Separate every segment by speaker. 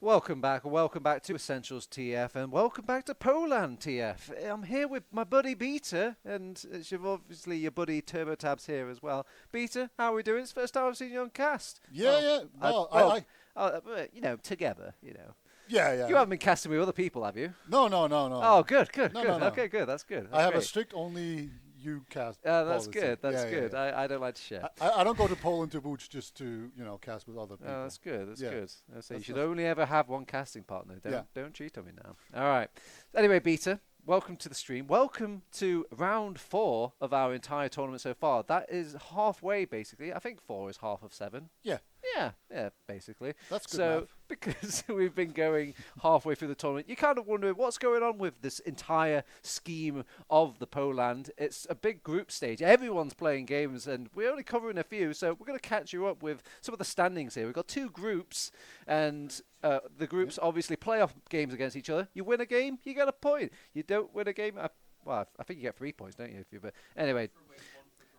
Speaker 1: Welcome back to Essentials TF, and welcome back to poLANd.tf. I'm here with my buddy Beta, and it's obviously your buddy TurboTabs here as well. Beta, how are we doing? It's the first time I've seen you on cast.
Speaker 2: Yeah.
Speaker 1: Together,
Speaker 2: Yeah.
Speaker 1: You haven't been casting with other people, have you?
Speaker 2: No.
Speaker 1: Oh, good.
Speaker 2: No.
Speaker 1: Okay, good. That's good.
Speaker 2: I have
Speaker 1: great.
Speaker 2: a strict only you cast
Speaker 1: That's
Speaker 2: policy.
Speaker 1: good. That's
Speaker 2: Yeah.
Speaker 1: good. I don't like to share.
Speaker 2: I don't go to Poland to Booch just to cast with other people.
Speaker 1: Oh, that's good. That's
Speaker 2: Yeah.
Speaker 1: good. I say you
Speaker 2: That's-
Speaker 1: should
Speaker 2: that's-
Speaker 1: only ever have one casting partner.
Speaker 2: Yeah.
Speaker 1: Don't cheat on me now. All right. Anyway, Beta, welcome to the stream. Welcome to round 4 of our entire tournament so far. That is halfway, basically. I think 4 is half of 7.
Speaker 2: Yeah.
Speaker 1: Yeah, basically.
Speaker 2: That's good
Speaker 1: So,
Speaker 2: math.
Speaker 1: because we've been going halfway through the tournament, you kind of wonder what's going on with this entire scheme of the poLANd. It's a big group stage. Everyone's playing games, and we're only covering a few, so we're going to catch you up with some of the standings here. We've got 2 groups, and the groups obviously play off games against each other. You win a game, you get a point. You don't win a game, I think you get 3 points, don't you? But anyway.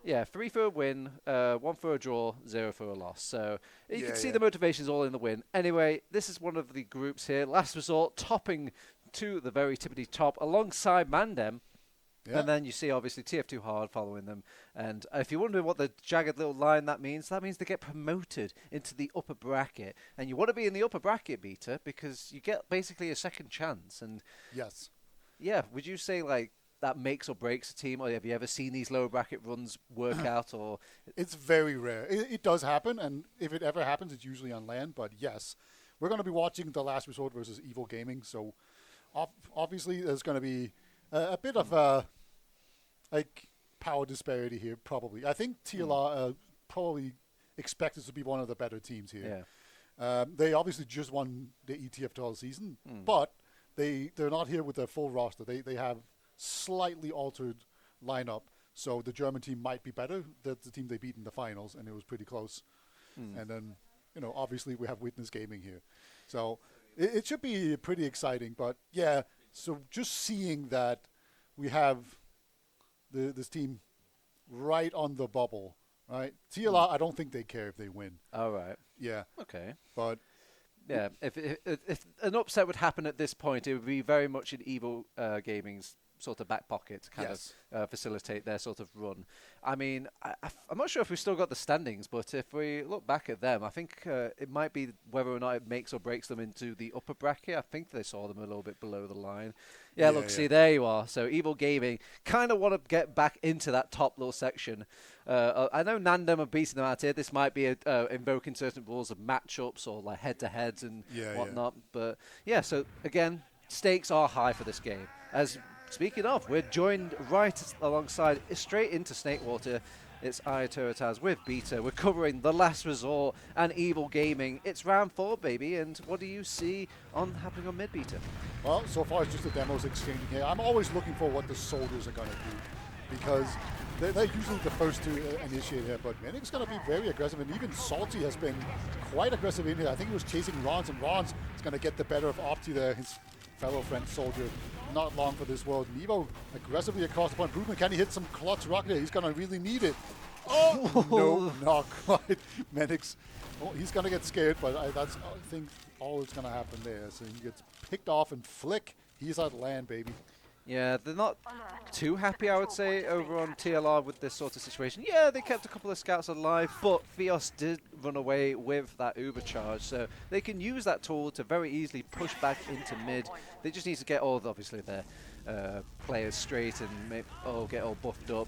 Speaker 1: Yeah, 3 for a win, 1 for a draw, 0 for a loss. So you can see the motivations all in the win. Anyway, this is one of the groups here. Last resort, topping to the very tippity top alongside Mandem.
Speaker 2: Yeah.
Speaker 1: And then you see, obviously, TF2 Hard following them. And if you're wondering what the jagged little line that means they get promoted into the upper bracket. And you want to be in the upper bracket, Beta, because you get basically a second chance. And
Speaker 2: Yes.
Speaker 1: yeah, would you say, like, that makes or breaks a team, or have you ever seen these lower bracket runs work out? Or
Speaker 2: It's very rare. It does happen, and if it ever happens, it's usually on land. But yes, we're going to be watching The Last Resort versus Evil Gaming. So obviously, there's going to be a bit of a power disparity here. Probably, I think TLR probably expected to be one of the better teams here.
Speaker 1: yeah,
Speaker 2: They obviously just won the ETF season, but they're not here with their full roster. They have slightly altered lineup, so the German team might be better. That's the team they beat in the finals, and it was pretty close. And then, obviously we have Witness Gaming here, so it should be pretty exciting. But yeah, so just seeing that we have this team right on the bubble, right? TLR, I don't think they care if they win.
Speaker 1: all right,
Speaker 2: Yeah,
Speaker 1: okay.
Speaker 2: but
Speaker 1: Yeah, if an upset would happen at this point, it would be very much in Evil Gaming's sort of back pocket to kind of facilitate their sort of run. I mean, I'm not sure if we've still got the standings, but if we look back at them, I think it might be whether or not it makes or breaks them into the upper bracket. I think they saw them a little bit below the line. Yeah, look, see, there you are. So Evil Gaming kind of want to get back into that top little section. I know Nandem are beating them out here. This might be invoking certain rules of matchups or like head-to-heads and whatnot. But yeah, so again, stakes are high for this game. Speaking of, we're joined right alongside, straight into Snakewater. It's TurboTabs with Beta. We're covering The Last Resort and Evil Gaming. It's round 4, baby. And what do you see happening on mid, Beta?
Speaker 2: well, so far it's just the demos exchanging here. I'm always looking for what the soldiers are going to do, because they're usually the first to initiate here. But Minik's going to be very aggressive, and even Salty has been quite aggressive in here. I think he was chasing Rons, and Rons is going to get the better of Opti there, his fellow friend soldier. Not long for this world. Nevo aggressively across the point. Brugman, can he hit some clutch rocket here? He's going to really need it. Oh, no, not quite. Menix, he's going to get scared, but that's, I think, all that's going to happen there. So he gets picked off, and Flick, he's at land, baby.
Speaker 1: Yeah, they're not too happy, I would say, over on TLR with this sort of situation. Yeah, they kept a couple of scouts alive, but Fios did run away with that Uber charge, so they can use that tool to very easily push back into mid. They just need to get all, obviously, their players straight and get all buffed up.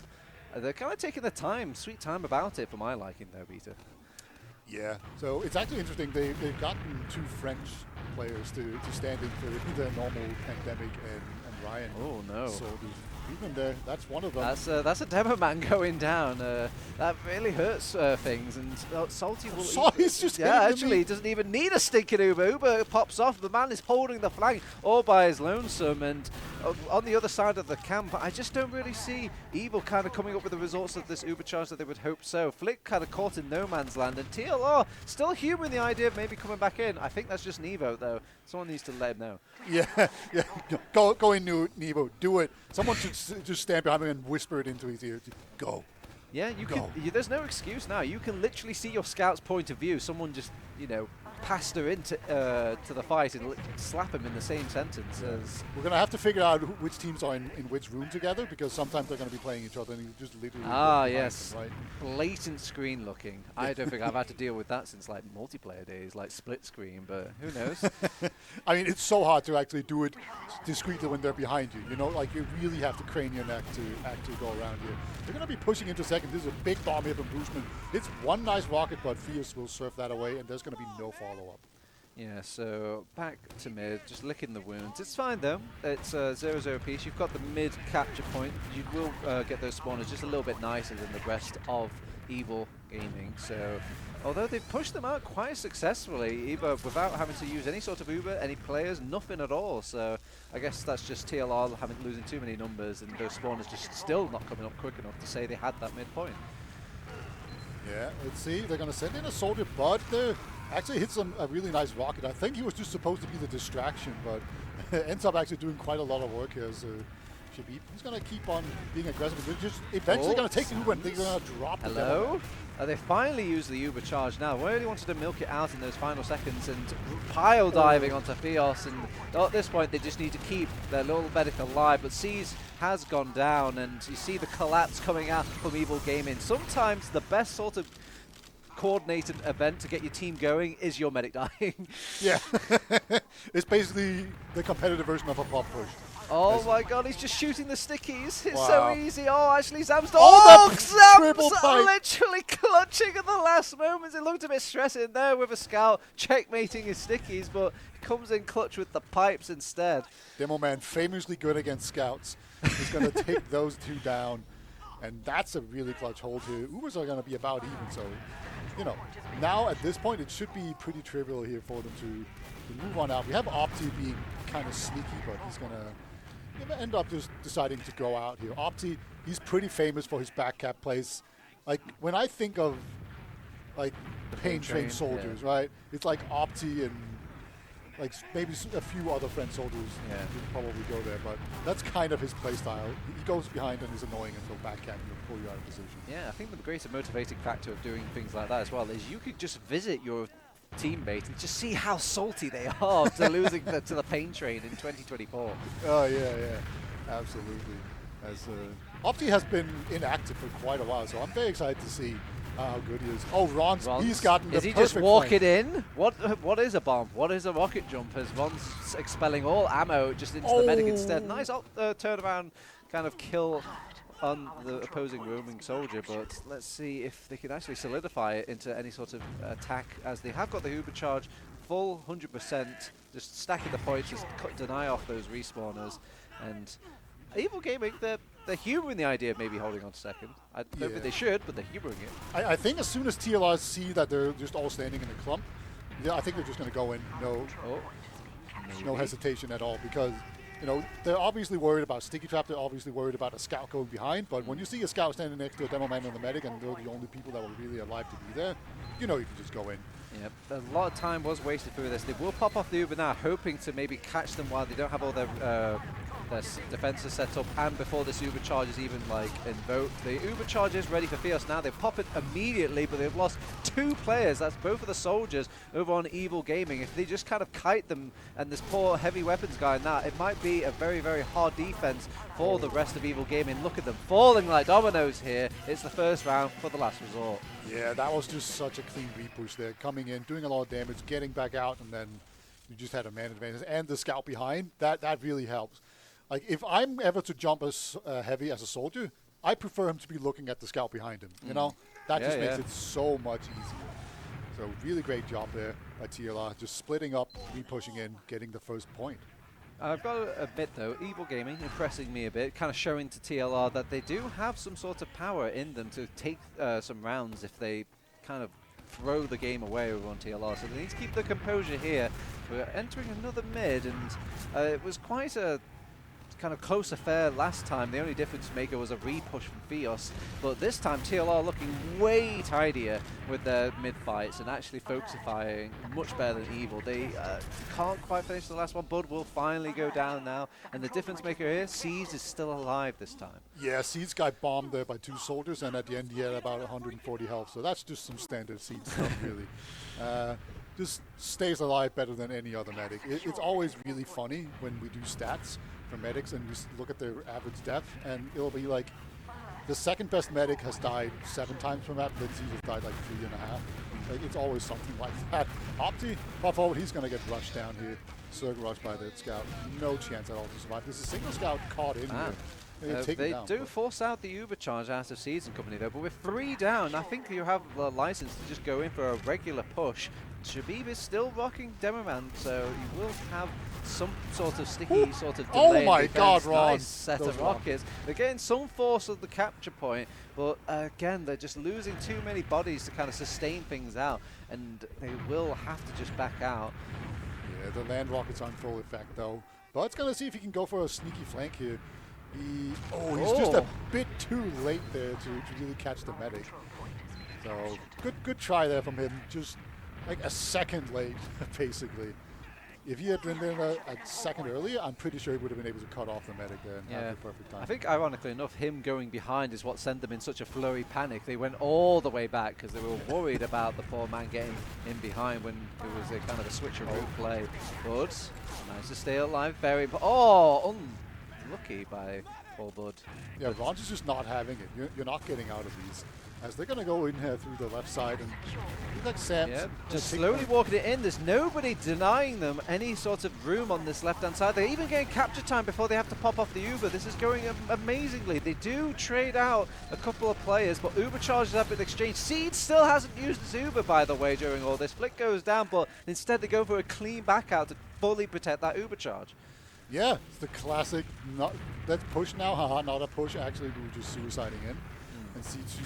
Speaker 1: They're kind of taking their time, sweet time about it, for my liking, though, Beta.
Speaker 2: Yeah, so it's actually interesting. They've gotten 2 French players to stand in for their normal Pandemic and Ryan.
Speaker 1: Oh, no.
Speaker 2: So even there, that's one of them.
Speaker 1: That's a demo man going down. That really hurts things. And Salty will.
Speaker 2: Salty's just
Speaker 1: actually, he doesn't even need a stinking Uber. Uber pops off. The man is holding the flank all by his lonesome. And on the other side of the camp, I just don't really see Evil kind of coming up with the results of this Uber charge that they would hope so. Flick kind of caught in no man's land, and TLR still humouring the idea of maybe coming back in. I think that's just Nevo, though. Someone needs to let him know.
Speaker 2: Yeah. Go in, Nevo. Do it. Someone should just stand behind him and whisper it into his ear. Go.
Speaker 1: Yeah, you can. There's no excuse now. You can literally see your scout's point of view. Someone just, you know, passed her into to the fight and slap him in the same sentence as.
Speaker 2: We're going to have to figure out which teams are in which room together, because sometimes they're going to be playing each other and you just literally.
Speaker 1: Yes.
Speaker 2: Them, right?
Speaker 1: Blatant screen looking. I don't think I've had to deal with that since like multiplayer days, like split screen, but who knows?
Speaker 2: I mean, it's so hard to actually do it discreetly when they're behind you. You know, like you really have to crane your neck to actually go around here. They're going to be pushing into second. This is a big bomb here from Boostman. It's one nice rocket, but Fierce will surf that away, and there's going to be no follow-up.
Speaker 1: Yeah, so back to mid, just licking the wounds. It's fine though. It's 0-0 piece. You've got the mid capture point. You will get those spawners just a little bit nicer than the rest of Evil Gaming. So, although they've pushed them out quite successfully, either without having to use any sort of Uber, any players, nothing at all. So, I guess that's just TLR losing too many numbers, and those spawners just still not coming up quick enough to say they had that mid point.
Speaker 2: Yeah, let's see. They're going to send in a soldier, but actually hits a really nice rocket. I think he was just supposed to be the distraction, but ends up actually doing quite a lot of work here. So he's going to keep on being aggressive. They're just eventually going to take the Uber and they're going to drop the demo.
Speaker 1: They finally used the Uber charge now. Really wanted to milk it out in those final seconds and pile diving onto Fios. And at this point, they just need to keep their little medic alive. But C's has gone down, and you see the collapse coming out from Evil Gaming. Sometimes the best sort of coordinated event to get your team going is your medic dying.
Speaker 2: Yeah. It's basically the competitive version of a pop push.
Speaker 1: Oh my god, he's just shooting the stickies. It's
Speaker 2: wow.
Speaker 1: so easy. Oh, actually, Zam's
Speaker 2: Zam's
Speaker 1: literally clutching at the last moments. It looked a bit stressing there with a scout checkmating his stickies, but he comes in clutch with the pipes instead.
Speaker 2: Demo Man, famously good against scouts, is going to take those two down, and that's a really clutch hold here. Ubers are going to be about even, so, you know, now at this point, it should be pretty trivial here for them to move on out. We have Opti being kind of sneaky, but he's going to end up just deciding to go out here. Opti, he's pretty famous for his back cap plays. Like, when I think of, like, pain train soldiers, right? It's like Opti and, like, maybe a few other friend soldiers would probably go there, but that's kind of his play style. He goes behind and is annoying until back cap and pull you out of position.
Speaker 1: Yeah, I think the greater motivating factor of doing things like that as well is you could just visit your teammate and just see how salty they are to losing to the pain train in 2024.
Speaker 2: Oh yeah, absolutely. As Opti has been inactive for quite a while, so I'm very excited to see how good he is. Oh, Ron's he's gotten the perfect
Speaker 1: Is he just walking
Speaker 2: flank.
Speaker 1: in? What is a bomb? What is a rocket jump? As Ron's expelling all ammo just into the medic instead. Nice turnaround kind of kill on the opposing roaming soldier, but let's see if they can actually solidify it into any sort of attack, as they have got the Uber charge full 100%, just stacking the points, just deny off those respawners. And Evil Gaming, they're humouring the idea of maybe holding on to second. I don't think they should, but they're humouring it.
Speaker 2: I think as soon as TLR see that they're just all standing in a clump, I think they're just going to go in. No hesitation at all, because you know, they're obviously worried about Sticky Trap, they're obviously worried about a scout going behind, but when you see a scout standing next to a demo man and the medic and they're the only people that were really alive to be there, you know you can just go in.
Speaker 1: Yeah, a lot of time was wasted through this. They will pop off the Uber now, hoping to maybe catch them while they don't have all their defenses set up, and before this Uber charge is even like invoked. The Uber charge is ready for Fios now. They pop it immediately, but they've lost 2 players. That's both of the soldiers over on Evil Gaming. If they just kind of kite them and this poor heavy weapons guy now, it might be a very, very hard defense for the rest of Evil Gaming. Look at them falling like dominoes here. It's the first round for the last resort.
Speaker 2: Yeah, that was just such a clean repush there. Coming in, doing a lot of damage, getting back out, and then you just had a man advantage. And the scout behind, that really helps. Like, if I'm ever to jump as heavy as a soldier, I prefer him to be looking at the scout behind him. You know, that just makes it so much easier. So really great job there by TLR, just splitting up, re-pushing in, getting the first point.
Speaker 1: I've got to admit, though, Evil Gaming impressing me a bit, kind of showing to TLR that they do have some sort of power in them to take some rounds if they kind of throw the game away over on TLR. So they need to keep the composure here. We're entering another mid, and it was quite a kind of close affair last time. The only difference maker was a re-push from Fios, but this time TLR looking way tidier with their mid-fights and actually focusifying much better than Evil. They can't quite finish the last one. Bud will finally go down now, and the difference maker here, Seas is still alive this time.
Speaker 2: Yeah, Seeds got bombed there by 2 soldiers, and at the end he had about 140 health, so that's just some standard Seeds stuff, really. just stays alive better than any other medic. It's always really funny when we do stats for medics and we look at their average death, and it'll be like the second best medic has died 7 times per map, Lindsay has died like 3.5. Like, it's always something like that. Opti, far forward, he's going to get rushed down here. Circle rushed by the scout. No chance at all to survive. There's a single scout caught in here.
Speaker 1: They do force out the Uber charge out of Season Company though, but with 3 down, I think you have the license to just go in for a regular push. Shabib is still rocking Demoman, so you will have some sort of sticky sort of delay.
Speaker 2: Oh my God, Ron!
Speaker 1: Nice set of rockets. They're getting some force of the capture point, but again, they're just losing too many bodies to kind of sustain things out, and they will have to just back out.
Speaker 2: Yeah, the land rocket's on full effect though. Bud's gonna see if he can go for a sneaky flank here. He's just a bit too late there to really catch the medic. So good try there from him. Just like a second late, basically. If he had been there a second earlier, I'm pretty sure he would have been able to cut off the medic there and have the perfect time.
Speaker 1: I think, ironically enough, him going behind is what sent them in such a flurry panic. They went all the way back because they were worried about the poor man getting in behind when there was a kind of a switcheroo play. But managed to stay alive. Very, unlucky by poor Bud.
Speaker 2: Yeah, Ron's is just not having it. You're not getting out of these. As they're going to go in here through the left side, and like Sam's
Speaker 1: just slowly walking it in. There's nobody denying them any sort of room on this left-hand side. They're even getting capture time before they have to pop off the Uber. This is going amazingly. They do trade out a couple of players, but Uber charges up with exchange. Seed still hasn't used his Uber, by the way, during all this. Flick goes down, but instead they go for a clean back out to fully protect that Uber charge.
Speaker 2: Yeah, it's the classic, let's push now, haha, not a push. Actually, we were just suiciding in. And Seed just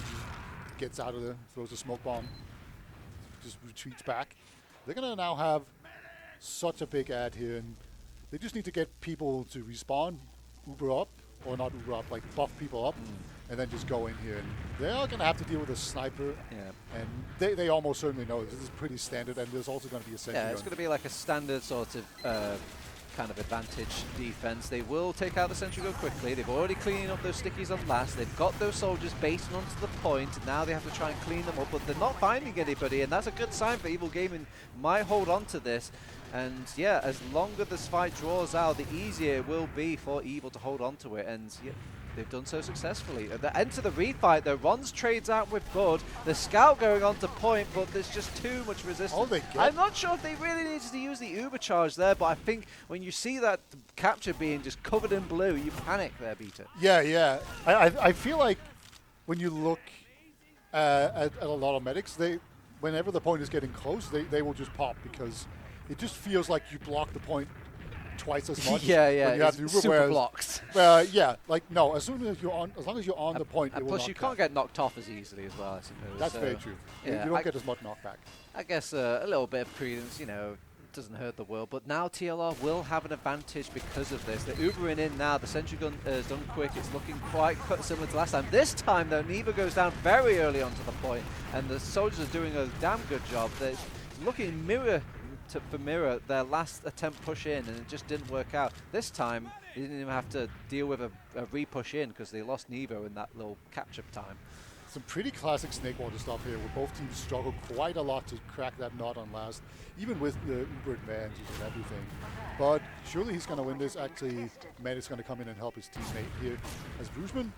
Speaker 2: gets out of there, throws a smoke bomb, just retreats back. They're going to now have such a big ad here, and they just need to get people to respawn, Uber up, or not Uber up, like buff people up, and then just go in here. And they are going to have to deal with a sniper, and they almost certainly know this is pretty standard, and there's also going to be a sentry gun.
Speaker 1: It's going to be like a standard sort of kind of advantage defense. They will take out the sentry gun quickly. They've already cleaned up those stickies on last. They've got those soldiers basing onto the point. Now they have to try and clean them up, but they're not finding anybody, and that's a good sign for Evil Gaming. Might hold on to this, and yeah, as longer this fight draws out, the easier it will be for Evil to hold on to it, and yeah, they've done so successfully. At the end of the refight, though, Rons trades out with Bud. The scout going on to point, but there's just too much resistance. I'm not sure if they really needed to use the Uber charge there, but I think when you see that capture being just covered in blue, you panic there, Beater.
Speaker 2: Yeah. I feel like when you look at a lot of medics, whenever the point is getting close, they will just pop because it just feels like you block the point twice as much.
Speaker 1: When
Speaker 2: you have the
Speaker 1: super blocks.
Speaker 2: No, as long as you're on the point,
Speaker 1: and plus you can't get knocked off as easily as well, I suppose.
Speaker 2: That's very true.
Speaker 1: Yeah,
Speaker 2: you don't get as much knockback.
Speaker 1: I guess a little bit of prudence, doesn't hurt the world. But now TLR will have an advantage because of this. They're Ubering in now. The sentry gun is done quick. It's looking quite similar to last time. This time, though, Neva goes down very early onto the point, and the soldiers are doing a damn good job. They're looking for mirror their last attempt push in, and it just didn't work out. This time, they didn't even have to deal with a re-push in because they lost Nevo in that little catch-up time.
Speaker 2: Some pretty classic Snakewater stuff here, where both teams struggle quite a lot to crack that knot on last, even with the Uber advantages and everything. But surely he's going to win this. Actually, Medic's going to come in and help his teammate here. As Brugman,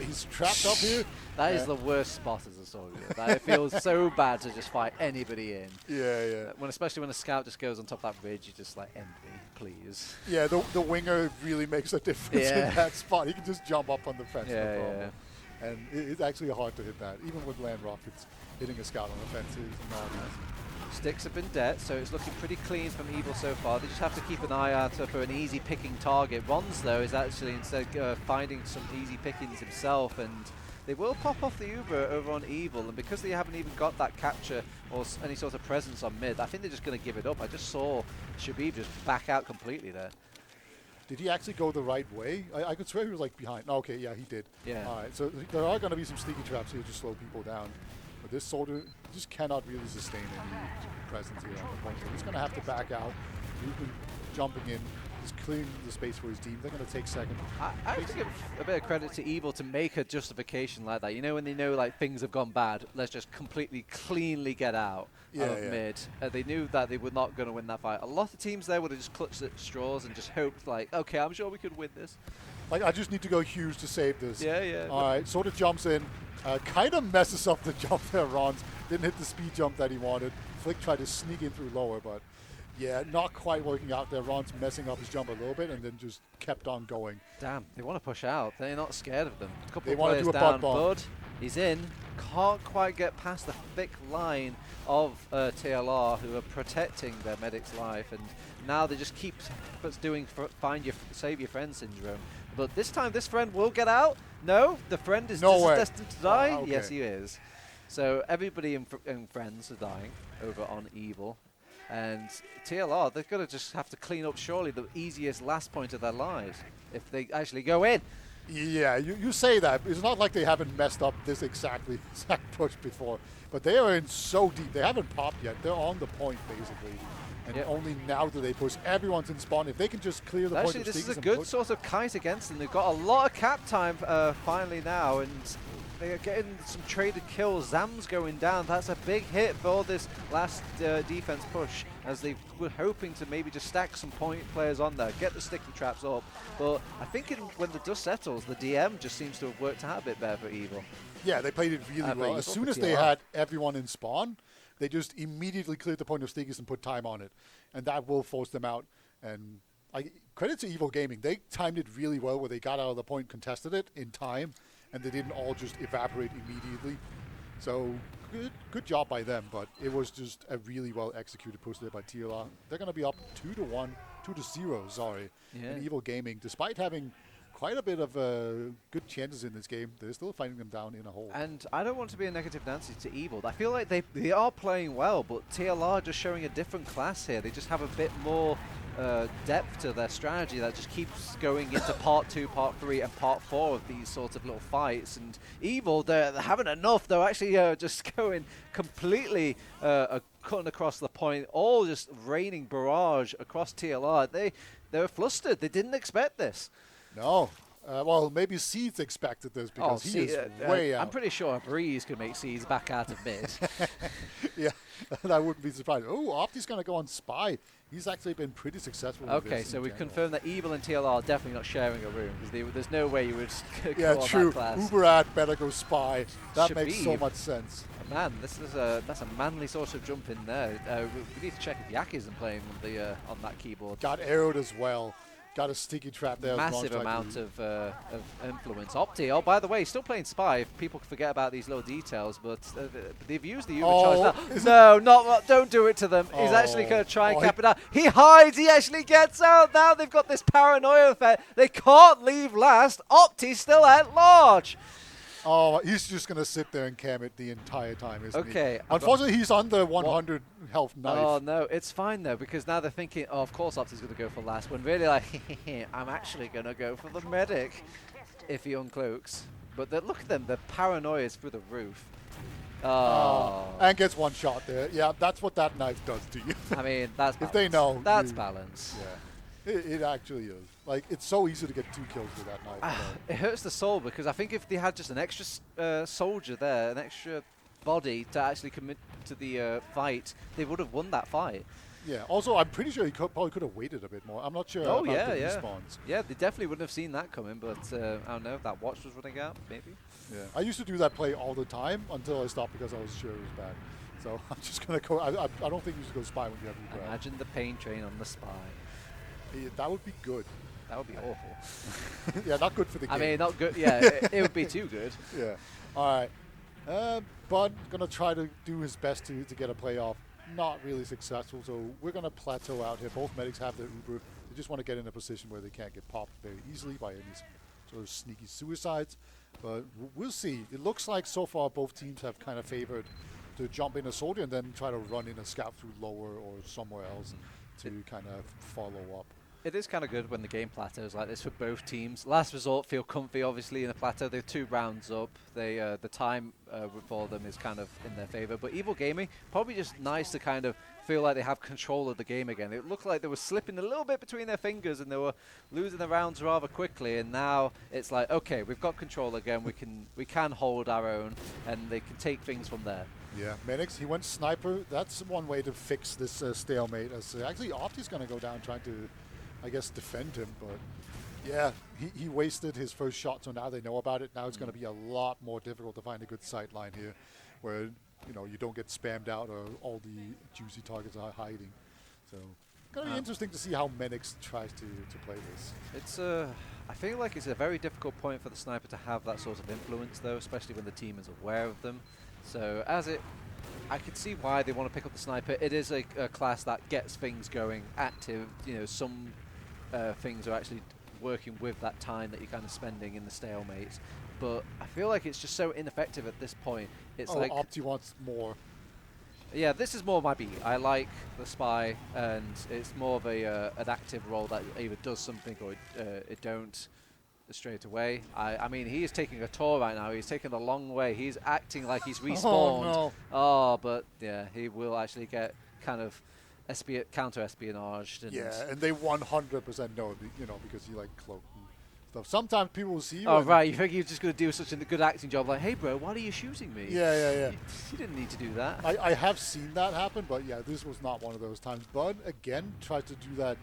Speaker 2: he's trapped up here.
Speaker 1: That is the worst spot as a soldier. It feels so bad to just fight anybody in.
Speaker 2: Yeah.
Speaker 1: Especially when a scout just goes on top of that ridge, you just like, end me, please.
Speaker 2: Yeah, the winger really makes a difference in that spot. He can just jump up on the fence. No problem. And it's actually hard to hit that. Even with land rockets, hitting a scout on the fence is not easy.
Speaker 1: Sticks have been dead, so it's looking pretty clean from Evil so far. They just have to keep an eye out for an easy picking target. Rons, though, is actually instead finding some easy pickings himself, and they will pop off the Uber over on Evil, and because they haven't even got that capture or any sort of presence on mid, I think they're just going to give it up. I just saw Shabib just back out completely there.
Speaker 2: Did he actually go the right way? I could swear he was like behind. No, okay, yeah, he did.
Speaker 1: Yeah.
Speaker 2: All right, so there are going to be some sneaky traps here to slow people down. But this soldier just cannot really sustain any presence here on the point. So he's going to have to back out. He's been jumping in. He's clearing the space for his team. They're going to take second.
Speaker 1: I have to give a bit of credit to Evil to make a justification like that. You know, when they know like things have gone bad, let's just completely cleanly get out of mid. They knew that they were not going to win that fight. A lot of teams there would have just clutched at straws and just hoped like, okay, I'm sure we could win this.
Speaker 2: Like, I just need to go huge to save this.
Speaker 1: Yeah.
Speaker 2: All right, sort of jumps in. Kind of messes up the jump there, Ron's. Didn't hit the speed jump that he wanted. Flick tried to sneak in through lower, but yeah, not quite working out there. Ron's messing up his jump a little bit and then just kept on going.
Speaker 1: Damn, they want to push out. They're not scared of them. A couple
Speaker 2: they
Speaker 1: of
Speaker 2: want to
Speaker 1: players
Speaker 2: do a
Speaker 1: down.
Speaker 2: Bud bomb.
Speaker 1: Bud, he's in. Can't quite get past the thick line of TLR who are protecting their medic's life, and now they just keep doing save your friend syndrome. But this time, this friend will get out. No, the friend is destined to die.
Speaker 2: Okay.
Speaker 1: Yes, he is. So everybody in friends are dying over on Evil. And TLR, they're going to just have to clean up surely the easiest last point of their lives if they actually go in.
Speaker 2: Yeah, you say that. It's not like they haven't messed up this exact push before. But they are in so deep. They haven't popped yet. They're on the point, basically. And only now do they push. Everyone's in spawn. If they can just clear the point
Speaker 1: actually,
Speaker 2: of
Speaker 1: this is a
Speaker 2: and
Speaker 1: good
Speaker 2: push.
Speaker 1: sort of kite against them. They've got a lot of cap time finally now, and they are getting some traded kills. Zam's going down. That's a big hit for this last defense push, as they were hoping to maybe just stack some point players on there, get the sticky traps up. But I think when the dust settles, the DM just seems to have worked out a bit better for Evil.
Speaker 2: Yeah, they played it really well. As soon as they had everyone in spawn, they just immediately cleared the point of Stigis and put time on it. And that will force them out. And credit to Evil Gaming. They timed it really well where they got out of the point, contested it in time, and they didn't all just evaporate immediately. So good job by them, but it was just a really well executed push there by TLR. They're going to be up 2-0, sorry.
Speaker 1: Yeah.
Speaker 2: And Evil Gaming, despite having quite a bit of good chances in this game, they're still finding them down in a hole.
Speaker 1: And I don't want to be a negative Nancy to Evil. I feel like they are playing well, but TLR just showing a different class here. They just have a bit more depth to their strategy that just keeps going into part 2, part 3, and part 4 of these sorts of little fights. And Evil, they're having enough. They're actually just going completely cutting across the point, all just raining barrage across TLR. They were flustered. They didn't expect this.
Speaker 2: No. Well, maybe Seeds expected this because he is way out.
Speaker 1: I'm pretty sure a Breeze could make Seeds back out of mid.
Speaker 2: Yeah, I wouldn't be surprised. Oh, Opti's going to go on Spy. He's actually been pretty successful with
Speaker 1: Okay,
Speaker 2: this
Speaker 1: so we've
Speaker 2: general.
Speaker 1: confirmed that Evil and TLR are definitely not sharing a room, because there's no way you would
Speaker 2: yeah,
Speaker 1: go on
Speaker 2: true.
Speaker 1: that class.
Speaker 2: Uberad better go Spy. That makes so
Speaker 1: Shabib.
Speaker 2: much sense.
Speaker 1: Man, that's a manly sort of jump in there. We need to check if Yak isn't playing on that keyboard.
Speaker 2: Got arrowed as well. Got a sticky trap there.
Speaker 1: Massive amount of influence. Opti, oh, by the way, still playing Spy. If people forget about these little details, but they've used the overcharge now. No, don't do it to them. He's actually going to try and cap it out. He hides. He actually gets out. Now they've got this paranoia effect. They can't leave last. Opti's still at large.
Speaker 2: Oh, he's just going to sit there and cam it the entire time, isn't he?
Speaker 1: Okay.
Speaker 2: Unfortunately, he's under 100 health knife.
Speaker 1: Oh, no, it's fine, though, because now they're thinking, oh, of course Opti's going to go for last, when really, like, I'm actually going to go for the medic if he uncloaks. But look at them, the paranoia is through the roof. Oh.
Speaker 2: And gets one shot there. Yeah, that's what that knife does to you.
Speaker 1: I mean, that's balance.
Speaker 2: If they know.
Speaker 1: That's balance.
Speaker 2: Yeah. It actually is. Like, it's so easy to get 2 kills with that knife.
Speaker 1: It hurts the soul, because I think if they had just an extra soldier there, an extra body to actually commit to the fight, they would have won that fight.
Speaker 2: Yeah. Also, I'm pretty sure he probably could have waited a bit more. I'm not sure about the respawns.
Speaker 1: Yeah, they definitely wouldn't have seen that coming, but I don't know, that watch was running out, maybe.
Speaker 2: Yeah. I used to do that play all the time until I stopped because I was sure it was bad. So I'm just going to go. I don't think you should go Spy when you have your grab.
Speaker 1: Imagine the pain train on the Spy.
Speaker 2: Yeah, that would be good.
Speaker 1: That would be awful.
Speaker 2: Yeah, not good for the game.
Speaker 1: I mean, not good. Yeah, it would be too good.
Speaker 2: Yeah. All right. Bud going to try to do his best to get a play off. Not really successful, so we're going to plateau out here. Both medics have their Uber. They just want to get in a position where they can't get popped very easily by any sort of sneaky suicides. But we'll see. It looks like so far both teams have kind of favored to jump in a soldier and then try to run in a scout through lower or somewhere else to kind of follow up.
Speaker 1: It is kind of good when the game plateaus like this for both teams. Last Resort feel comfy, obviously, in the plateau. They're 2 rounds up. The time for them is kind of in their favor. But Evil Gaming, probably just nice to kind of feel like they have control of the game again. It looked like they were slipping a little bit between their fingers and they were losing the rounds rather quickly. And now it's like, okay, we've got control again. We can hold our own, and they can take things from there.
Speaker 2: Yeah, Menix, he went sniper. That's one way to fix this stalemate. As actually, Opti's going to go down trying to, I guess, defend him. But yeah, he wasted his first shot, so now they know about it. Now it's going to be a lot more difficult to find a good sight line here, where you don't get spammed out or all the juicy targets are hiding. So going to be interesting to see how Menix tries to play this.
Speaker 1: It's I feel like it's a very difficult point for the sniper to have that sort of influence, though, especially when the team is aware of them. So I can see why they want to pick up the sniper. It is a class that gets things going, active. Some things are actually working with that time that you're kind of spending in the stalemates. But I feel like it's just so ineffective at this point. It's like
Speaker 2: Opti wants more.
Speaker 1: Yeah, this is more my beat. I like the spy, and it's more of an active role that either does something or it don't straight away. I mean, he is taking a tour right now. He's taking a long way. He's acting like he's respawned.
Speaker 2: Oh, no.
Speaker 1: But yeah, he will actually get kind of counter-espionaged.
Speaker 2: Yeah, and they 100% know, because he like cloaked and stuff. Sometimes people will see you.
Speaker 1: Oh, right. You think you're just going to do such a good acting job, like, hey, bro, why are you shooting me?
Speaker 2: Yeah.
Speaker 1: You didn't need to do that.
Speaker 2: I have seen that happen, but yeah, this was not one of those times. Bud, again, tried to do that.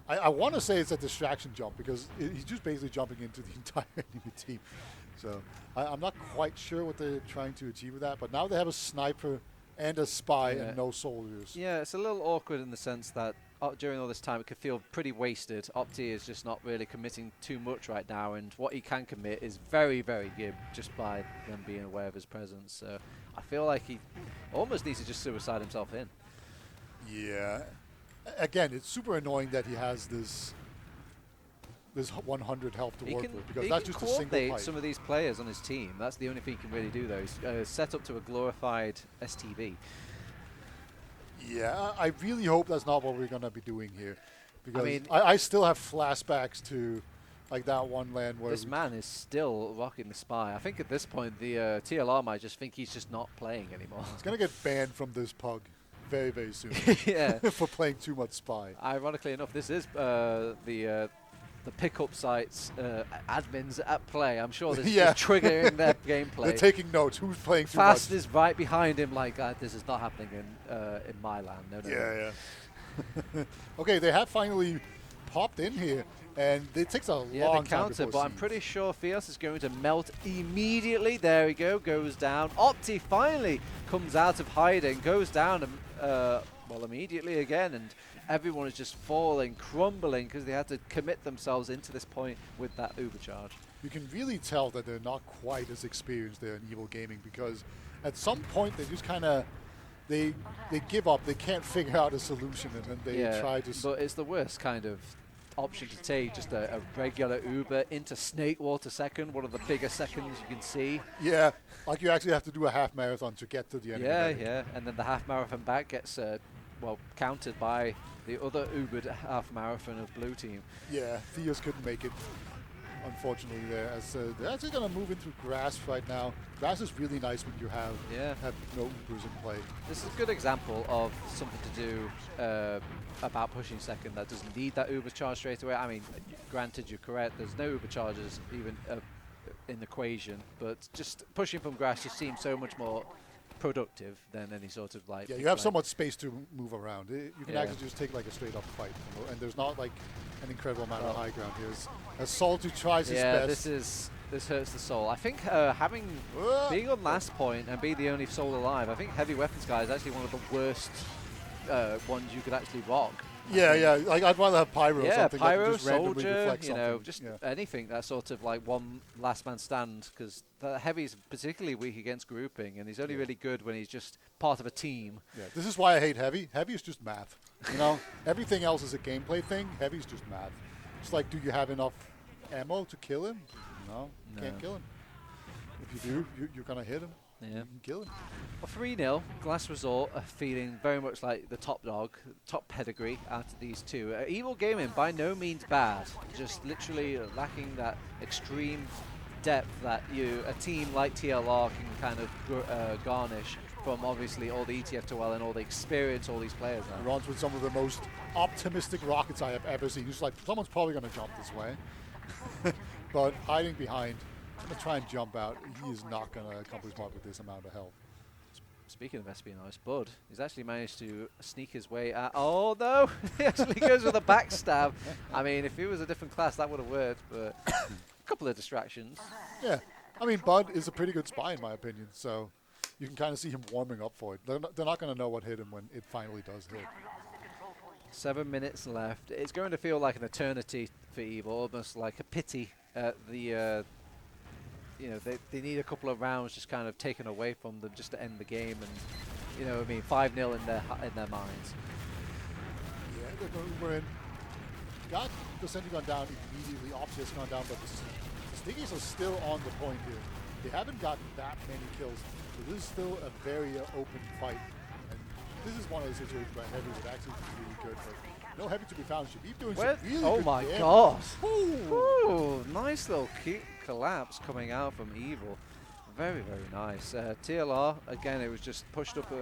Speaker 2: I want to say it's a distraction jump because he's just basically jumping into the entire enemy team. So I'm not quite sure what they're trying to achieve with that, but now they have a sniper and a spy and no soldiers.
Speaker 1: Yeah, it's a little awkward in the sense that during all this time it could feel pretty wasted. Opti is just not really committing too much right now, and what he can commit is very, very good just by them being aware of his presence. So I feel like he almost needs to just suicide himself in.
Speaker 2: Yeah. Again, it's super annoying that he has this 100 health to work with, because that's just a single pipe.
Speaker 1: Some of these players on his team. That's the only thing he can really do, though. He's set up to a glorified STV.
Speaker 2: Yeah, I really hope that's not what we're going to be doing here, because I still have flashbacks to like that one LAN where
Speaker 1: this man is still rocking the spy. I think at this point the TLR might just think he's just not playing anymore.
Speaker 2: He's going to get banned from this pug very, very soon.
Speaker 1: Yeah.
Speaker 2: For playing too much spy.
Speaker 1: Ironically enough, this is the pickup sites admins at play. I'm sure this is triggering their gameplay.
Speaker 2: They're taking notes. Who's playing too much?
Speaker 1: Fast is right behind him like, this is not happening in my land. No.
Speaker 2: Yeah. Okay, they have finally popped in here, and it takes a long time
Speaker 1: counter, but I'm pretty sure Fios is going to melt immediately. There we go, goes down. Opti finally comes out of hiding, goes down, immediately again, and everyone is just falling, crumbling, because they had to commit themselves into this point with that overcharge.
Speaker 2: You can really tell that they're not quite as experienced there in Evil Gaming, because at some point they just kind of they give up. They can't figure out a solution, and then they try to.
Speaker 1: But it's the worst kind of option to take, just a regular Uber into Snake Water second, one of the biggest seconds you can see.
Speaker 2: Yeah, like you actually have to do a half marathon to get to the enemy.
Speaker 1: Yeah, and then the half marathon back gets countered by the other Ubered half marathon of blue team.
Speaker 2: Yeah, Theos couldn't make it, unfortunately, there. As they're actually going to move into grass right now. Grass is really nice when you have no Ubers in play.
Speaker 1: This is a good example of something to do about pushing second that doesn't need that Uber charge straight away. I mean, granted, you're correct. There's no Uber charges even in the equation, but just pushing from grass just seems so much more productive than any sort of like.
Speaker 2: Yeah, you have so much space to move around. You can actually just take like a straight up fight, and there's not like an incredible amount of high ground here. As Salty tries his best.
Speaker 1: Yeah, this hurts the soul. I think being on last point and being the only soul alive, I think heavy weapons guy is actually one of the worst ones you could actually rock.
Speaker 2: Yeah. Like I'd rather have Pyro or something.
Speaker 1: Pyro,
Speaker 2: that just
Speaker 1: Soldier,
Speaker 2: just
Speaker 1: anything that's sort of like one last man stand, because the heavy's particularly weak against grouping, and he's only really good when he's just part of a team.
Speaker 2: Yeah, this is why I hate heavy. Heavy is just math. Everything else is a gameplay thing. Heavy's just math. It's like, do you have enough ammo to kill him? No, can't kill him. If you do, you're gonna hit him. Yeah. You can kill him.
Speaker 1: Well, 3-0, Glass Resort are feeling very much like the top dog, top pedigree out of these two. Evil Gaming, by no means bad, just literally lacking that extreme depth that a team like TLR can kind of garnish from obviously all the TF2 and all the experience all these players have.
Speaker 2: He runs with some of the most optimistic rockets I have ever seen. He's like, someone's probably going to jump this way. But hiding behind, I'm going to try and jump out. He is not going to accomplish much with this amount of health.
Speaker 1: Speaking of espionage, Bud, he's actually managed to sneak his way out. Oh no! He actually goes with a backstab. I mean, if he was a different class, that would have worked, but a couple of distractions.
Speaker 2: Yeah. I mean, Bud is a pretty good spy, in my opinion, so you can kind of see him warming up for it. They're not going to know what hit him when it finally does hit.
Speaker 1: 7 minutes left. It's going to feel like an eternity for Evil, almost like a pity. You know, they need a couple of rounds just kind of taken away from them just to end the game, and you know, I mean, 5-0 in their minds.
Speaker 2: Yeah, they're going to win. Got the Sentry gun down immediately. Optius gone down, but the Stinkies are still on the point here. They haven't gotten that many kills, so this is still a very open fight. And this is one of the situations where Heavy would actually be really good, but no Heavy to be found. Shabib doing some really
Speaker 1: oh
Speaker 2: good
Speaker 1: my
Speaker 2: damage.
Speaker 1: god! Ooh, nice little cute collapse coming out from Evil. Very, very nice. TLR, again, it was just pushed up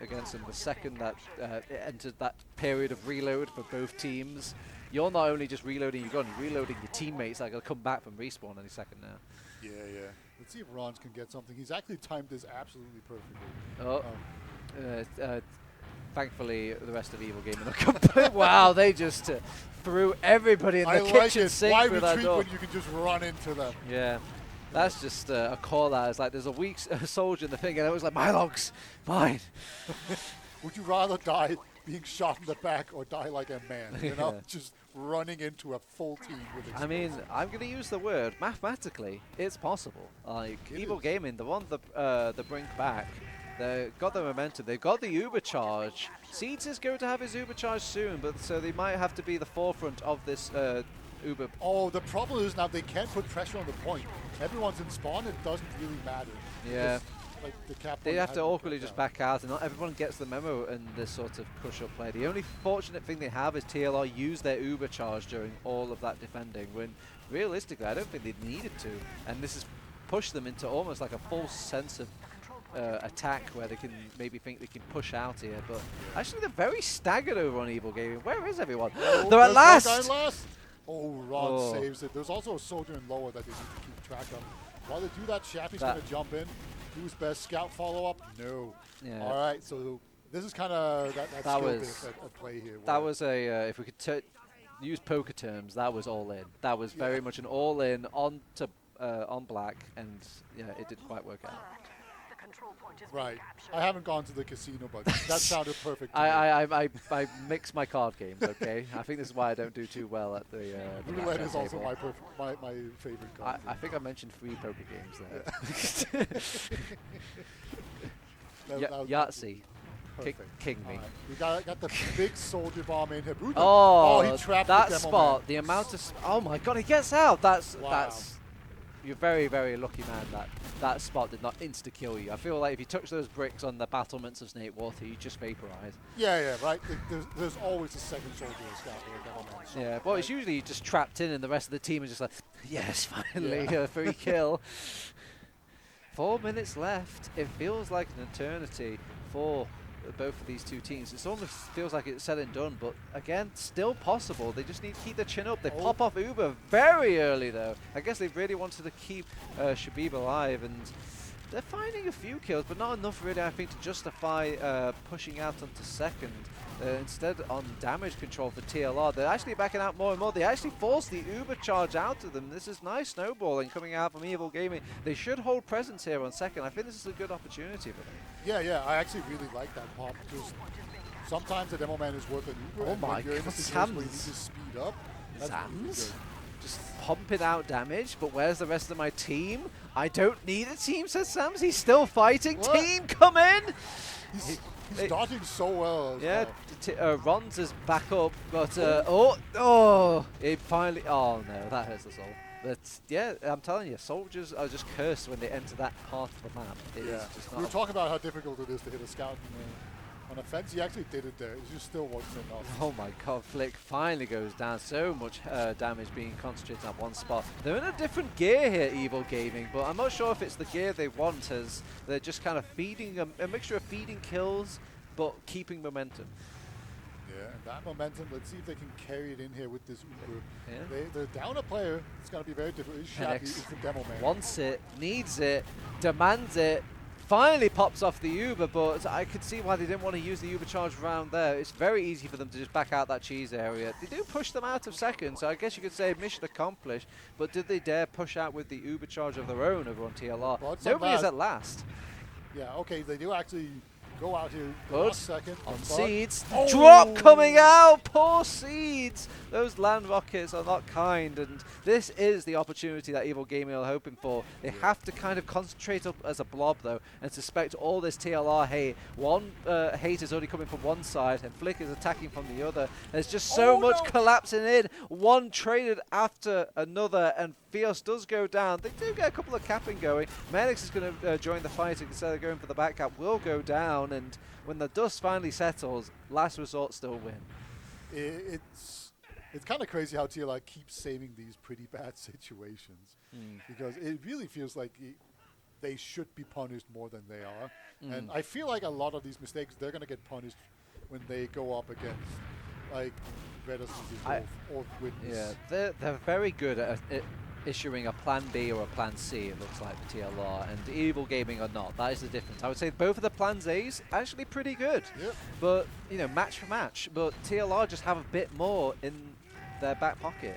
Speaker 1: against him the second that it entered that period of reload for both teams. You're not only just reloading your gun, you're reloading your teammates that are going to come back from respawn any second now.
Speaker 2: Yeah, yeah. Let's see if Ron's can get something. He's actually timed this absolutely perfectly.
Speaker 1: Oh. Thankfully, the rest of Evil Gaming are complete. Wow, they just threw everybody in the kitchen sink through that door.
Speaker 2: Why retreat when you can just run into them?
Speaker 1: Yeah, that's just a call out. It's like there's a weak soldier in the thing, and it was like, my logs, mine.
Speaker 2: Would you rather die being shot in the back or die like a man? You know, just running into a full team with explosions.
Speaker 1: I mean, I'm going to use the word mathematically. It's possible. Like Evil Gaming, they're on the brink back. They've got the momentum. They've got the Uber charge. Seeds is going to have his Uber charge soon, but so they might have to be the forefront of this Uber.
Speaker 2: Oh, the problem is now they can't put pressure on the point. Everyone's in spawn. It doesn't really matter.
Speaker 1: Yeah.
Speaker 2: Like the cap
Speaker 1: they have to awkwardly just back out, and not everyone gets the memo in this sort of push-up play. The only fortunate thing they have is TLR use their Uber charge during all of that defending, when realistically I don't think they needed to. And this has pushed them into almost like a false sense of attack where they can maybe think they can push out here, but actually they're very staggered over on Evil Gaming. Where is everyone?
Speaker 2: Oh,
Speaker 1: they're at last!
Speaker 2: Oh, Ron saves it. There's also a soldier in lower that they need to keep track of. While they do that, Shappy's going to jump in. Who's best? Scout follow-up? No.
Speaker 1: Yeah.
Speaker 2: All right, so this is kind of that skill bit at play here.
Speaker 1: That was a, if we could use poker terms, that was all in. That was very much an all-in on black, and yeah, it didn't quite work out.
Speaker 2: Right. I haven't gone to the casino, but that sounded perfect.
Speaker 1: I mix my card games, okay? I think this is why I don't do too well at the
Speaker 2: roulette is also my favorite card.
Speaker 1: I think I mentioned 3 poker games there. Yahtzee. King me.
Speaker 2: Right. We got the big soldier bomb in here.
Speaker 1: Oh,
Speaker 2: he trapped
Speaker 1: that
Speaker 2: the
Speaker 1: spot.
Speaker 2: Man.
Speaker 1: The amount of... oh my god, he gets out. That's...
Speaker 2: wow.
Speaker 1: You're very, very lucky, man, that spot did not insta-kill you. I feel like if you touch those bricks on the battlements of Snakewater, you just vaporize.
Speaker 2: Yeah, right. There's always a second soldier or scout or
Speaker 1: yeah, well, it's usually just trapped in and the rest of the team is just like, yes, finally, a free kill. 4 minutes left. It feels like an eternity for both of these two teams. It almost feels like it's said and done, but again, still possible. They just need to keep their chin up. They pop off Uber very early, though. I guess they really wanted to keep Shabib alive, and they're finding a few kills, but not enough, really, I think, to justify pushing out onto second. Instead, on damage control for TLR, they're actually backing out more and more. They actually force the Uber charge out of them. This is nice snowballing coming out from Evil Gaming. They should hold presence here on second. I think this is a good opportunity for them.
Speaker 2: Yeah, I actually really like that pop, because sometimes the demo man is worth an Uber.
Speaker 1: Oh my god,
Speaker 2: Sams! Where you need to speed up.
Speaker 1: Sams? Just pumping out damage, but where's the rest of my team? I don't need a team, says Sams. He's still fighting. What? Team, come in!
Speaker 2: He's dodging so well.
Speaker 1: Yeah, Ron's is back up, but it finally. Oh no, that hurts us all. But yeah, I'm telling you, soldiers are just cursed when they enter that part of the map. It is just not.
Speaker 2: We were talking about how difficult it is to hit a scout. On offense, he actually did it there. It just still wasn't enough.
Speaker 1: Oh my god, Flick finally goes down. So much damage being concentrated at one spot. They're in a different gear here, Evil Gaming, but I'm not sure if it's the gear they want, as they're just kind of feeding a mixture of feeding kills, but keeping momentum.
Speaker 2: Yeah, and that momentum, let's see if they can carry it in here with this Uber.
Speaker 1: Yeah.
Speaker 2: They're down a player. It's going to be very difficult. Shabby is the demo man.
Speaker 1: Wants it, needs it, demands it, finally pops off the Uber, but I could see why they didn't want to use the Uber charge around there. It's very easy for them to just back out that cheese area. They do push them out of second, so I guess you could say mission accomplished, but did they dare push out with the Uber charge of their own over on TLR?
Speaker 2: Well,
Speaker 1: Nobody is at last.
Speaker 2: Yeah, okay, they do actually go out here
Speaker 1: Good.
Speaker 2: last second.
Speaker 1: On Seeds.
Speaker 2: Oh!
Speaker 1: Drop coming out! Poor Seeds! Those land rockets are not kind, and this is the opportunity that Evil Gaming are hoping for. They have to kind of concentrate up as a blob, though, and suspect all this TLR hate. One hate is only coming from one side, and Flick is attacking from the other. There's just so much collapsing in. One traded after another, and Fios does go down. They do get a couple of capping going. Menix is going to join the fight instead of going for the back cap. Will go down, and when the dust finally settles, last resort still win.
Speaker 2: It's kind of crazy how TLI keeps saving these pretty bad situations, because it really feels like they should be punished more than they are. And I feel like a lot of these mistakes, they're going to get punished when they go up against like Red or Witness.
Speaker 1: Yeah, they're very good at issuing a plan B or a plan C, it looks like, for TLR, and Evil Gaming are not. That is the difference. I would say both of the plans A's actually pretty good, but, you know, match for match. But TLR just have a bit more in their back pocket.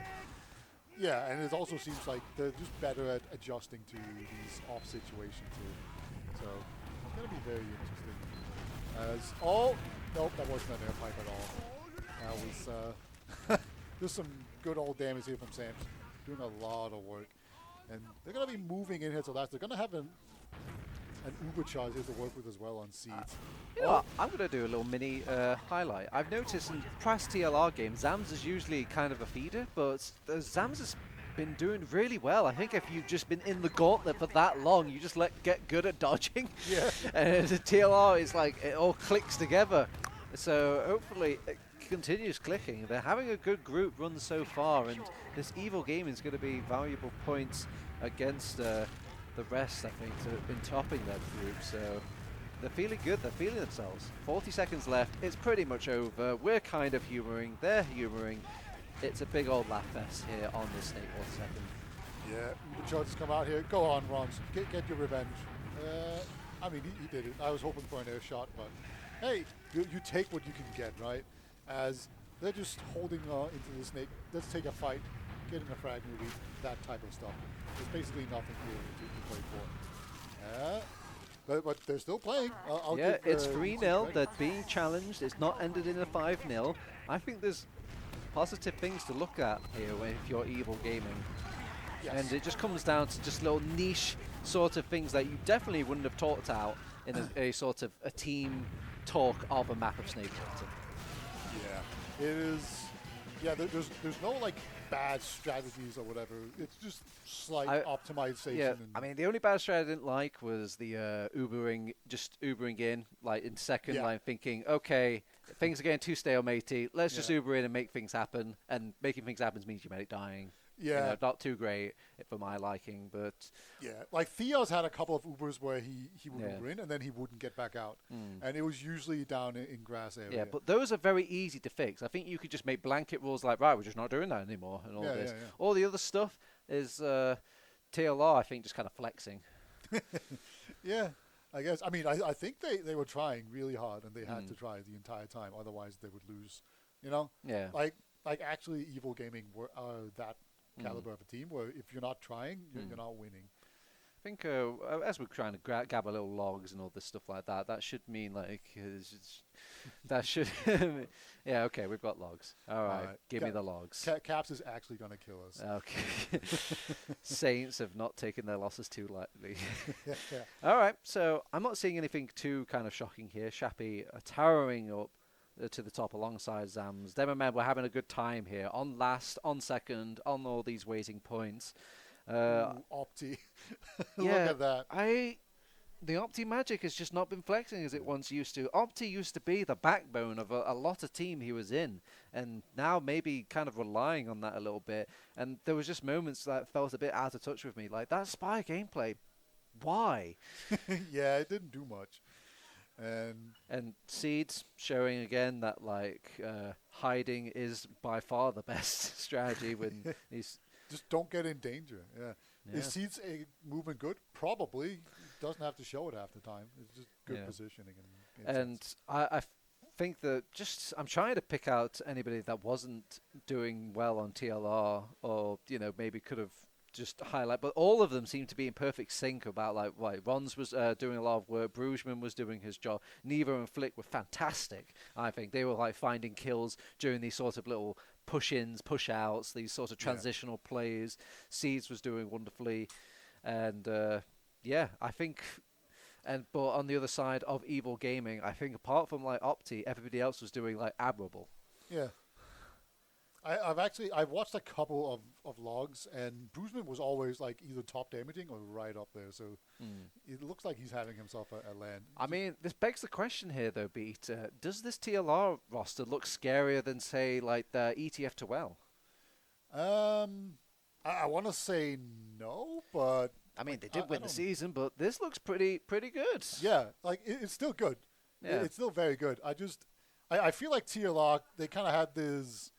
Speaker 2: Yeah, and it also seems like they're just better at adjusting to these off situations too. So it's going to be very interesting. Nope, that wasn't an air pipe at all. That was just some good old damage here from Sam's. Doing a lot of work. And they're going to be moving in here to last. They're going to have an Uber charge here to work with as well on Seeds.
Speaker 1: You know what? I'm going to do a little mini highlight. I've noticed in past TLR games, Zams is usually kind of a feeder, but Zams has been doing really well. I think if you've just been in the gauntlet for that long, you just get good at dodging. Yeah. And the TLR is like, it all clicks together. So hopefully it continues clicking. They're having a good group run so far, and this Evil Gaming is going to be valuable points against the rest, I think, in topping that group. So they're feeling good. They're feeling themselves. 40 seconds left. It's pretty much over. We're kind of humoring. They're humoring. It's a big old laugh fest here on this Snake Water second.
Speaker 2: Yeah, the charges come out here. Go on, Rons. Get your revenge. I mean, he did it. I was hoping for an air shot, but hey, you take what you can get, right? As they're just holding into the Snake. Let's take a fight, get in a frag movie, that type of stuff. There's basically nothing here to play for. But they're still playing.
Speaker 1: It's 3-0. They're being challenged. It's not ended in a 5-0. I think there's positive things to look at here if you're Evil Gaming. Yes. And it just comes down to just little niche sort of things that you definitely wouldn't have talked out in a sort of a team talk of a map of Snake Water.
Speaker 2: Yeah, it is. Yeah, there's no like bad strategies or whatever. It's just slight optimization.
Speaker 1: Yeah, I mean, the only bad strategy I didn't like was the Ubering in, like in second line, thinking, okay, things are getting too stalematey. Let's just Uber in and make things happen. And making things happen means your medic dying.
Speaker 2: Yeah.
Speaker 1: You know, not too great for my liking, but...
Speaker 2: Yeah, like Theo's had a couple of Ubers where he would Uber in and then he wouldn't get back out. And it was usually down in grass area.
Speaker 1: Yeah, but those are very easy to fix. I think you could just make blanket rules like, right, we're just not doing that anymore and all this. Yeah. All the other stuff is TLR, I think, just kind of flexing.
Speaker 2: Yeah, I guess. I mean, I think they were trying really hard and they had to try the entire time. Otherwise, they would lose, you know?
Speaker 1: Yeah.
Speaker 2: Like actually, Evil Gaming are that caliber of a team where if you're not trying, you're not winning.
Speaker 1: I think as we're trying to gather little logs and all this stuff like that, that should mean like that should yeah, okay, we've got logs. All right, give me the logs.
Speaker 2: Caps is actually going to kill us.
Speaker 1: Okay. Saints have not taken their losses too lightly. All right, so I'm not seeing anything too kind of shocking here. Shappy towering up to the top alongside Zams. Demoman, we're having a good time here. On last, on second, on all these waiting points.
Speaker 2: Opti.
Speaker 1: Yeah,
Speaker 2: Look at that.
Speaker 1: the Opti magic has just not been flexing as it once used to. Opti used to be the backbone of a lot of team he was in, and now maybe kind of relying on that a little bit. And there was just moments that felt a bit out of touch with me, like that Spy gameplay. Why?
Speaker 2: Yeah, it didn't do much.
Speaker 1: And Seeds showing again that like hiding is by far the best strategy when he's
Speaker 2: just don't get in danger. Yeah.
Speaker 1: Yeah.
Speaker 2: Is Seeds a movement good? Probably. Doesn't have to show it half the time. It's just good positioning.
Speaker 1: And I think that just I'm trying to pick out anybody that wasn't doing well on TLR or maybe could have just highlight, but all of them seem to be in perfect sync about like Rons was doing a lot of work, Brugman was doing his job, Nevo and Flick were fantastic. I think they were like finding kills during these sort of little push-ins, push-outs, these sort of transitional plays. Seeds was doing wonderfully, and I think. But on the other side of Evil Gaming, I think apart from like Opti, everybody else was doing like admirable.
Speaker 2: Yeah. I've watched a couple of logs, and Brugman was always like either top damaging or right up there. So it looks like he's having himself a LAN.
Speaker 1: I mean, this begs the question here, though, Beat. Does this TLR roster look scarier than, say, like the ETF2L?
Speaker 2: I want to say no, but
Speaker 1: I mean, they did win the season, but this looks pretty good.
Speaker 2: Yeah, like it's still good. Yeah, it's still very good. I feel like TLR, they kind of had this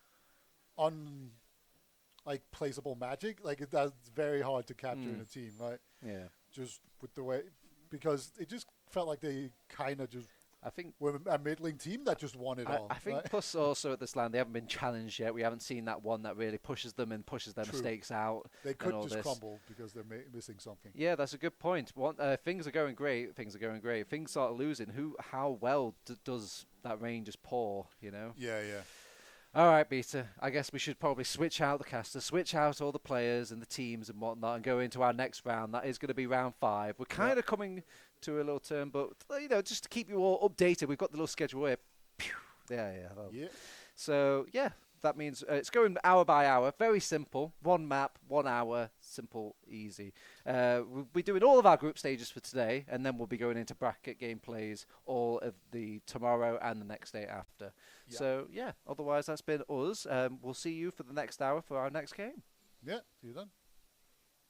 Speaker 2: placeable magic. Like that's very hard to capture in a team, right?
Speaker 1: Yeah.
Speaker 2: Just with the way, because it just felt like they kind of just.
Speaker 1: I think
Speaker 2: we're a middling team that just won it all.
Speaker 1: I think plus also at this LAN, they haven't been challenged yet. We haven't seen that one that really pushes them and pushes their mistakes out.
Speaker 2: They could just crumble because they're missing something.
Speaker 1: Yeah, that's a good point. Things are going great. Things start losing. How well does that range just pour,
Speaker 2: Yeah.
Speaker 1: All right, Beta. I guess we should probably switch out the casters, switch out all the players and the teams and whatnot, and go into our next round. That is going to be round 5. We're kind of coming to a little turn, but just to keep you all updated, we've got the little schedule here. Yeah. So that means it's going hour by hour. Very simple. 1 map, 1 hour. Simple, easy. We'll be doing all of our group stages for today, and then we'll be going into bracket gameplays all of the tomorrow and the next day after. Yeah. So, otherwise that's been us. We'll see you for the next hour for our next game.
Speaker 2: Yeah, see you then.